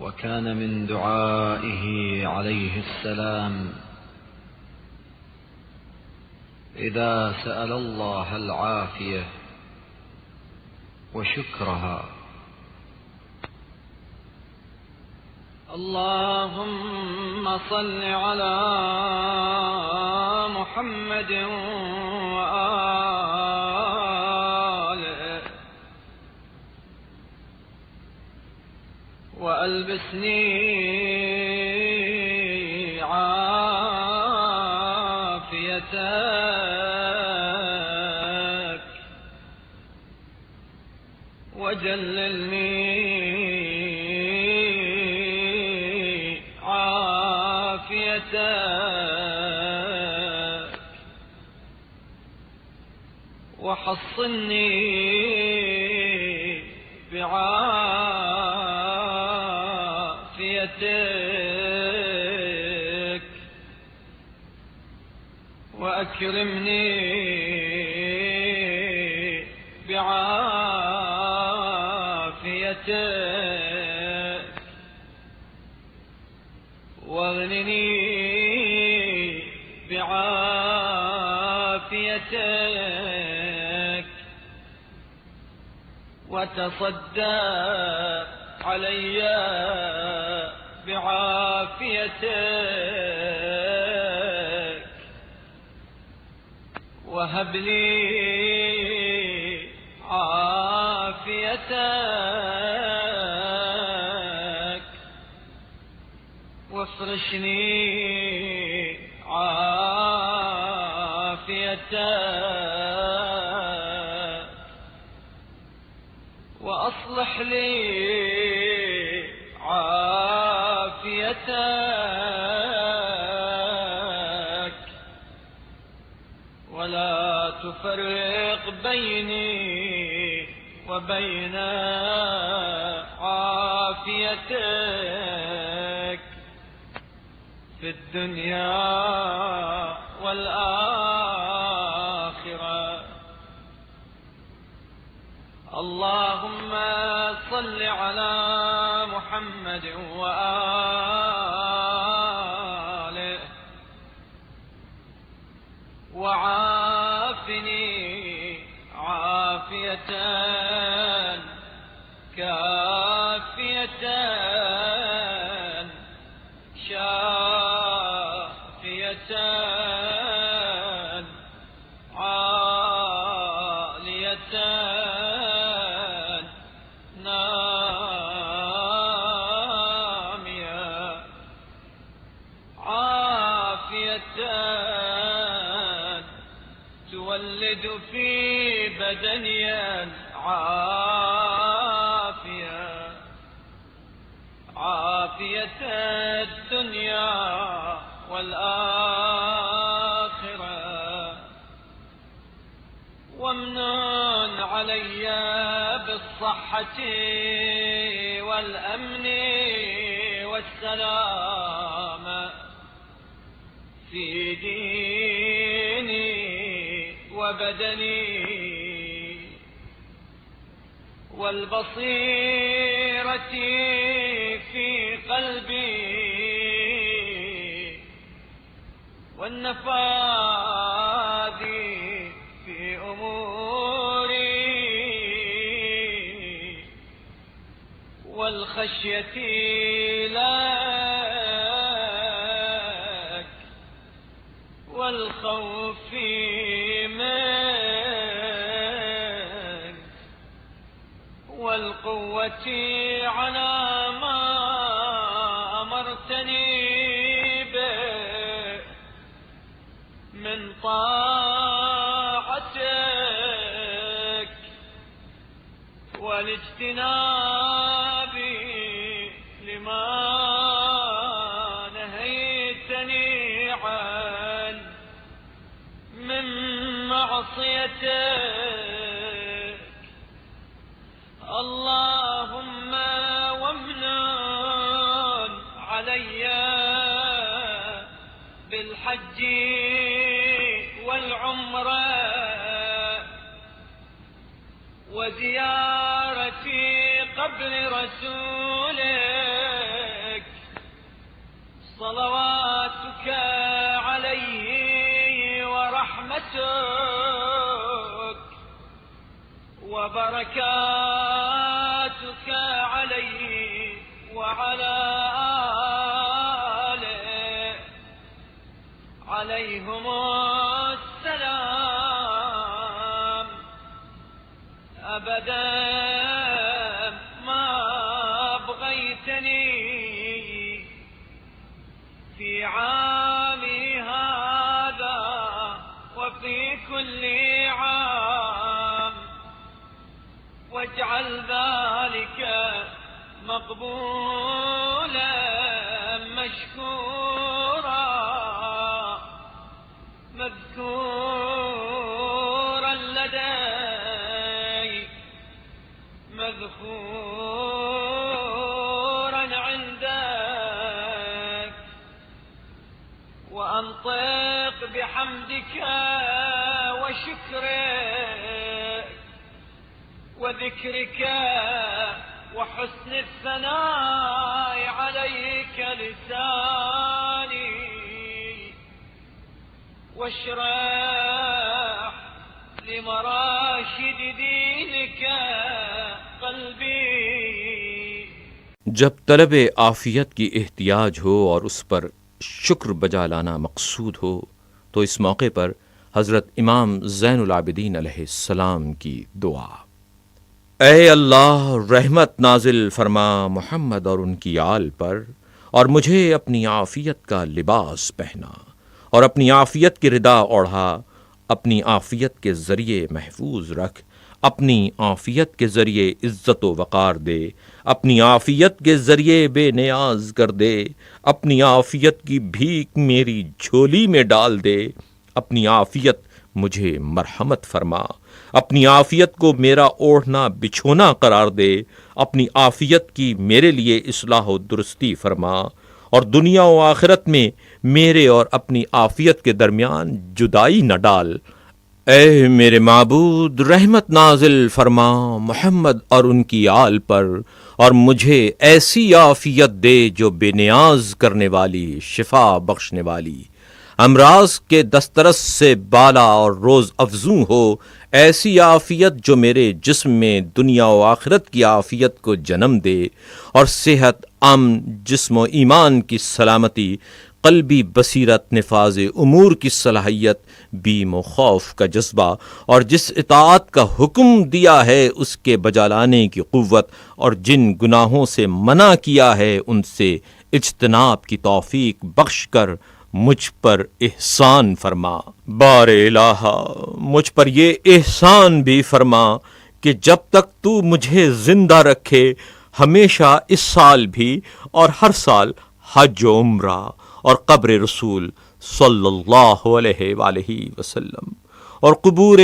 وكان من دعائه عليه السلام إذا سأل الله العافية وشكرها: اللهم صل على محمد وآله وألبسني عافيتك وجللني عافيتك وحصني بعافيتك وأكرمني بعافيتك واغنني بعافيتك وتصدى علي بعافيتك وهب لي عافيتك وافرشني عافيتك وأصلح لي عافيتك ولا تفرق بيني وبين عافيتك في الدنيا والآخرة. اللهم صل على محمد وآله وعافني عافية كافية شافية عالية نامية عافية تولد في بدني عافية عافية الدنيا والآخرة وامنن علي بالصحة والأمن والسلامة في ديني وبدني والبصيرة في قلبي والنفاذ في أموري والخشية لك والخوف منك والقوة على ما أمرتني به من طاعتك والاجتناب لما نهيتني عنه من معصيتك. اللهم وامنن علي بالحج والعمرة وزيارة قبر رسولك صلواتك عليه ورحمتك وبركاتك عليه وعلى آله عليهم السلام أبدا ما بغيتني في عامي هذا وفي كل عام واجعل ذلك مقبولا مشكورا مذكورا لديك مذكورا عندك وأنطق بحمدك وشكرك وذكرك وحسن الثناء عليك لساني واشرح لمراشد دينك قلبي. جب طلب عافیت کی احتیاج ہو اور اس پر شکر بجا لانا مقصود ہو تو اس موقع پر حضرت امام زین العابدین علیہ السلام کی دعا: اے اللہ رحمت نازل فرما محمد اور ان کی آل پر، اور مجھے اپنی عافیت کا لباس پہنا اور اپنی عافیت کی ردا اوڑھا، اپنی عافیت کے ذریعے محفوظ رکھ، اپنی عافیت کے ذریعے عزت و وقار دے، اپنی عافیت کے ذریعے بے نیاز کر دے، اپنی عافیت کی بھیک میری جھولی میں ڈال دے، اپنی عافیت مجھے مرحمت فرما، اپنی عافیت کو میرا اوڑھنا بچھونا قرار دے، اپنی عافیت کی میرے لیے اصلاح و درستی فرما، اور دنیا و آخرت میں میرے اور اپنی عافیت کے درمیان جدائی نہ ڈال۔ اے میرے معبود رحمت نازل فرما محمد اور ان کی آل پر، اور مجھے ایسی عافیت دے جو بے نیاز کرنے والی، شفا بخشنے والی، امراض کے دسترس سے بالا اور روز افزوں ہو، ایسی عافیت جو میرے جسم میں دنیا و آخرت کی عافیت کو جنم دے، اور صحت، امن، جسم و ایمان کی سلامتی، قلبی بصیرت، نفاذ امور کی صلاحیت، بیم و خوف کا جذبہ، اور جس اطاعت کا حکم دیا ہے اس کے بجا لانے کی قوت، اور جن گناہوں سے منع کیا ہے ان سے اجتناب کی توفیق بخش کر مجھ پر احسان فرما۔ بار الہ مجھ پر یہ احسان بھی فرما کہ جب تک تو مجھے زندہ رکھے ہمیشہ اس سال بھی اور ہر سال حج و عمرہ اور قبر رسول صلی اللہ علیہ وآلہ وسلم اور قبور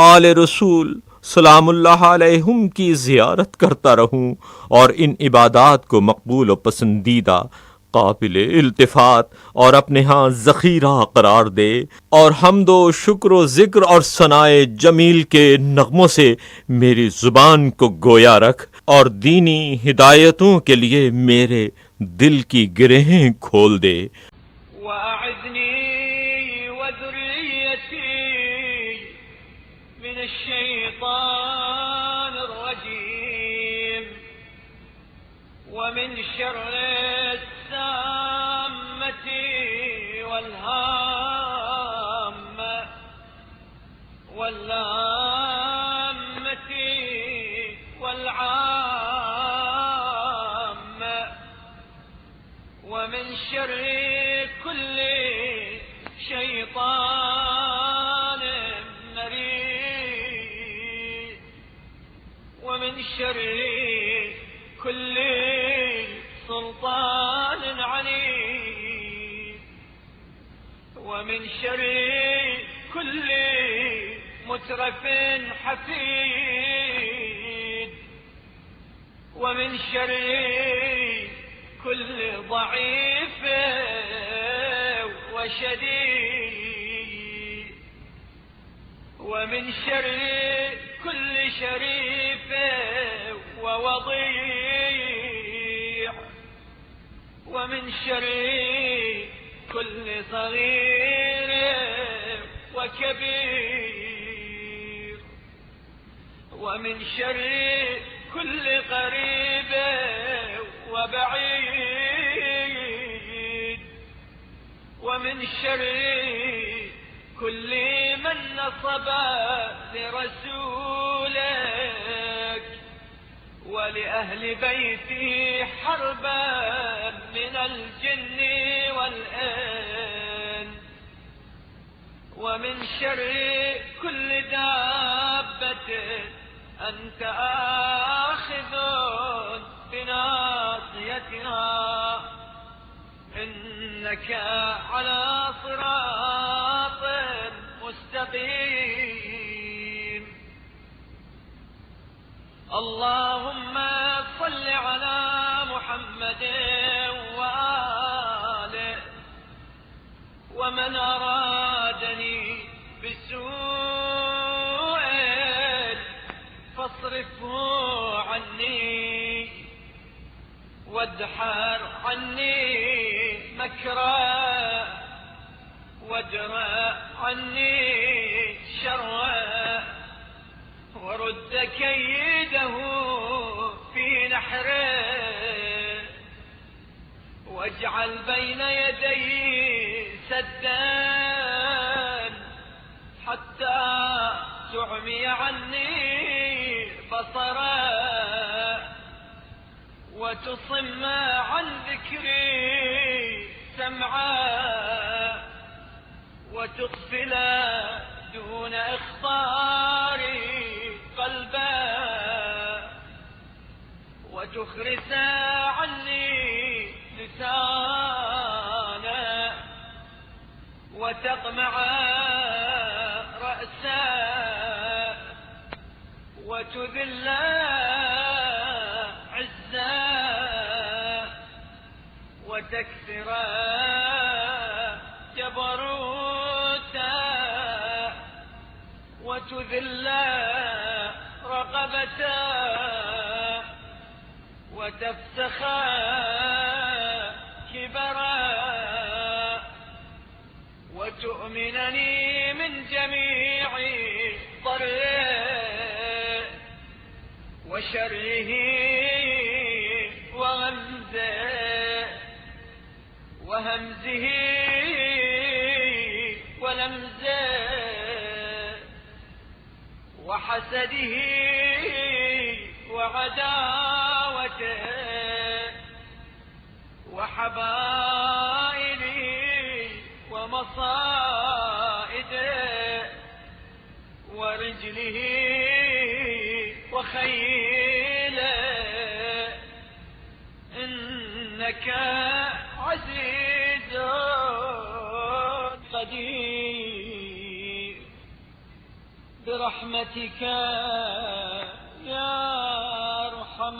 آل رسول سلام اللہ علیہم کی زیارت کرتا رہوں، اور ان عبادات کو مقبول و پسندیدہ، قابل التفات اور اپنے ہاں ذخیرہ قرار دے، اور حمد و شکر و ذکر اور ثنائے جمیل کے نغموں سے میری زبان کو گویا رکھ، اور دینی ہدایتوں کے لیے میرے دل کی گرہیں کھول دے۔ وأعذني وذريتي من الشيطان الرجيم ومن شر السامة والهامة واللامة والعامة ومن شر كل شيطان مريد ومن شر كل سلطان عنيد ومن شر كل مترف حفيد ومن شر كل ضعيف وشديد ومن شر كل شريف ووضيع ومن شر كل صغير وكبير، ومن شر كل قريب وبعيد، ومن شر كل من نصب لرسولك ولأهل بيته حربا من الجن والإنس، ومن شر كل دابة أنت آخذ بناصيتها، إنك على صراط مستقيم. اللهم صل على محمد وآله، ومن أرادني بسوء فاصرفه عني، وادحر عني مكره، وادرأ عني شره، ورد كيده في نحره، واجعل بين يديه سدا حتى تعمي عني بصره، وتصم عن ذكري سمعه، وتغفل دون إخطاري قلبه، وتخرس عني لسانه، وتقمع رأسه، وتذل عزه، وتكسر جبروته، وتذل رقبته، وتفسخ كبره، وتؤمنني من جميع ضره وشره وغمزه وهمزه ولمزه وحسده وعداوته وحبائله ومصائده ورجله وخيله، إنك عزيز قدير برحمتك يا أرحم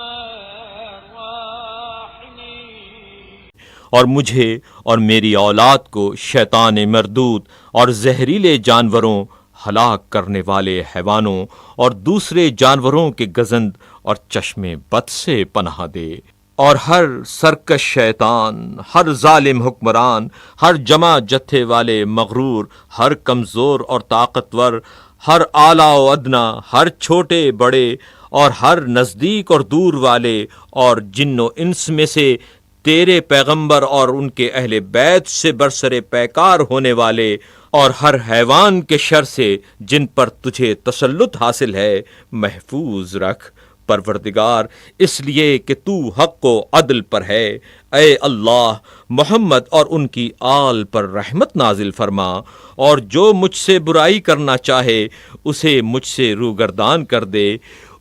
الراحمين. और मुझे और मेरी औलाद को शैतान मरदूद और जहरीले जानवरों, हलाक करने वाले हैवानों और दूसरे जानवरों के गजंद और चश्मे बद से पनाह दे, और हर सरकश शैतान, हर जालिम हुक्मरान, हर जमा जत्थे वाले मगरूर, हर कमज़ोर और ताकतवर, हर आला व अदना, हर छोटे बड़े और हर नज़दीक और दूर वाले, और जिन्नो इंस में से तेरे पैगंबर और उनके अहले बैत से बरसरे पैकार होने वाले, और हर हैवान के शर से जिन पर तुझे तसल्लुत हासिल है, महफूज रख परवरदिगार, इसलिए कि तू हक़ व अदल पर है। ए अल्लाह, मोहम्मद और उनकी आल पर रहमत नाजिल फरमा, और जो मुझसे बुराई करना चाहे उसे मुझसे रूगर्दान कर दे,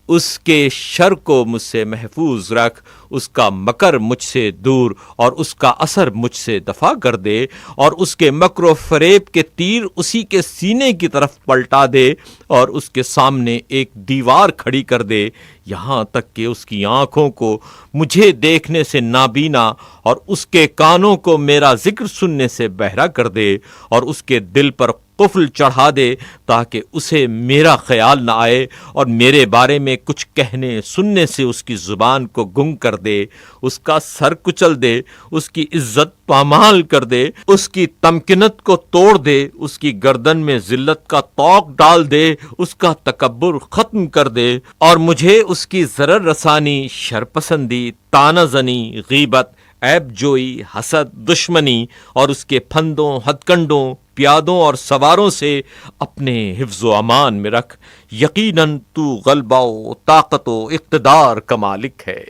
उसके शर को मुझसे महफूज रख, उसका मकर मुझसे दूर और उसका असर मुझसे दफा कर दे, और उसके मकर फरेब के तीर उसी के सीने की तरफ पलटा दे, और उसके सामने एक दीवार खड़ी कर दे, यहाँ तक कि उसकी आँखों को मुझे देखने से नाबीना और उसके कानों को मेरा जिक्र सुनने से बहरा कर दे, और उसके दिल पर قفل چڑھا دے تاکہ اسے میرا خیال نہ آئے اور میرے بارے میں کچھ کہنے سننے سے اس کی زبان کو گنگ کر دے، اس کا سر کچل دے، اس کی عزت پامال کر دے، اس کی تمکنت کو توڑ دے، اس کی گردن میں ذلت کا طوق ڈال دے، اس کا تکبر ختم کر دے، اور مجھے اس کی ضرر رسانی، شرپسندی، طعنہ زنی، غیبت، عیب جوئی، حسد، دشمنی اور اس کے پھندوں، ہتھ کنڈوں، پیادوں اور سواروں سے اپنے حفظ و امان میں رکھ۔ یقیناً تو غلبہ و طاقت و اقتدار کا مالک ہے۔